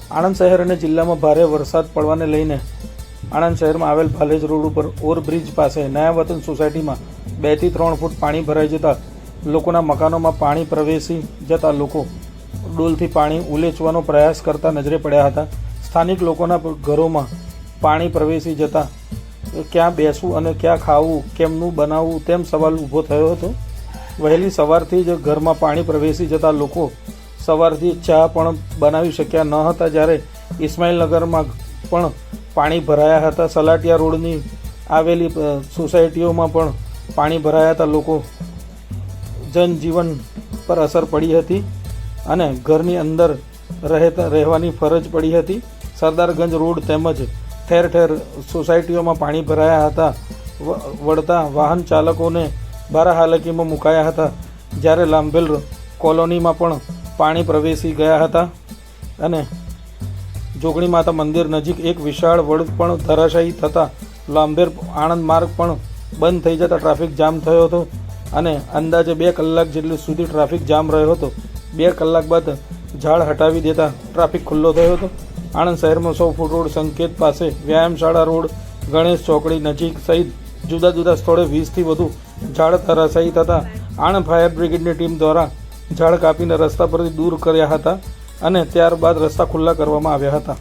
આણંદ શહેર અને જિલ્લામાં ભારે વરસાદ પડવાને લઈને આણંદ શહેરમાં આવેલ ભાલેજ રોડ ઉપર ઓવરબ્રિજ પાસે નયા વતન સોસાયટીમાં 2 થી 3 ફૂટ પાણી ભરાઈ જતા લોકોના મકાનોમાં પાણી પ્રવેશી જતા લોકો ડોલથી પાણી ઉલેચવાનો પ્રયાસ કરતા નજરે પડ્યા હતા। સ્થાનિક લોકોના ઘરોમાં પાણી પ્રવેશી જતા ક્યાં બેસવું અને ક્યાં ખાવું, કેમનું બનાવવું તેમ સવાલ ઊભો થયો હતો। વહેલી સવારથી જ ઘરમાં પાણી પ્રવેશી જતા લોકો સવારથી ચા પણ બનાવી શક્યા ન હતા। જ્યારે ઇસ્માઇલનગરમાં પણ પાણી ભરાયા હતા। સલાટિયા રોડની આવેલી સોસાયટીઓમાં પણ પાણી ભરાયા હતા। લોકો જનજીવન પર અસર પડી હતી અને ઘરની અંદર રહેવાની ફરજ પડી હતી। સરદારગંજ રોડ તેમજ ઠેર ઠેર સોસાયટીઓમાં પાણી ભરાયા હતા। વળતા વાહન ચાલકોને બારાહાલકીમાં મુકાયા હતા। જ્યારે લાંભેલ કોલોનીમાં પણ પાણી પ્રવેશી ગયા હતા અને જોગણી માતા મંદિર નજીક એક વિશાળ વડ પણ ધરાશાયી થતાં લાંભેર આણંદ માર્ગ પણ બંધ થઈ જતા ટ્રાફિક જામ થયો હતો અને અંદાજે 2 કલાક જેટલું સુધી ટ્રાફિક જામ રહ્યો હતો। 2 કલાક બાદ ઝાડ હટાવી દેતા ટ્રાફિક ખુલ્લો થયો હતો। આણંદ શહેરમાં 100 ફૂટ રોડ સંકેત પાસે, વ્યાયામશાળા રોડ, ગણેશ ચોકડી નજીક સહિત જુદા જુદા સ્થળે 20 થી વધુ ઝાડ ધરાશાયી થતાં આણંદ ફાયર બ્રિગેડની ટીમ દ્વારા ઝાડ કાપીને રસ્તા પરથી દૂર કર્યા હતા અને ત્યારબાદ રસ્તા ખુલ્લા કરવામાં આવ્યા હતા।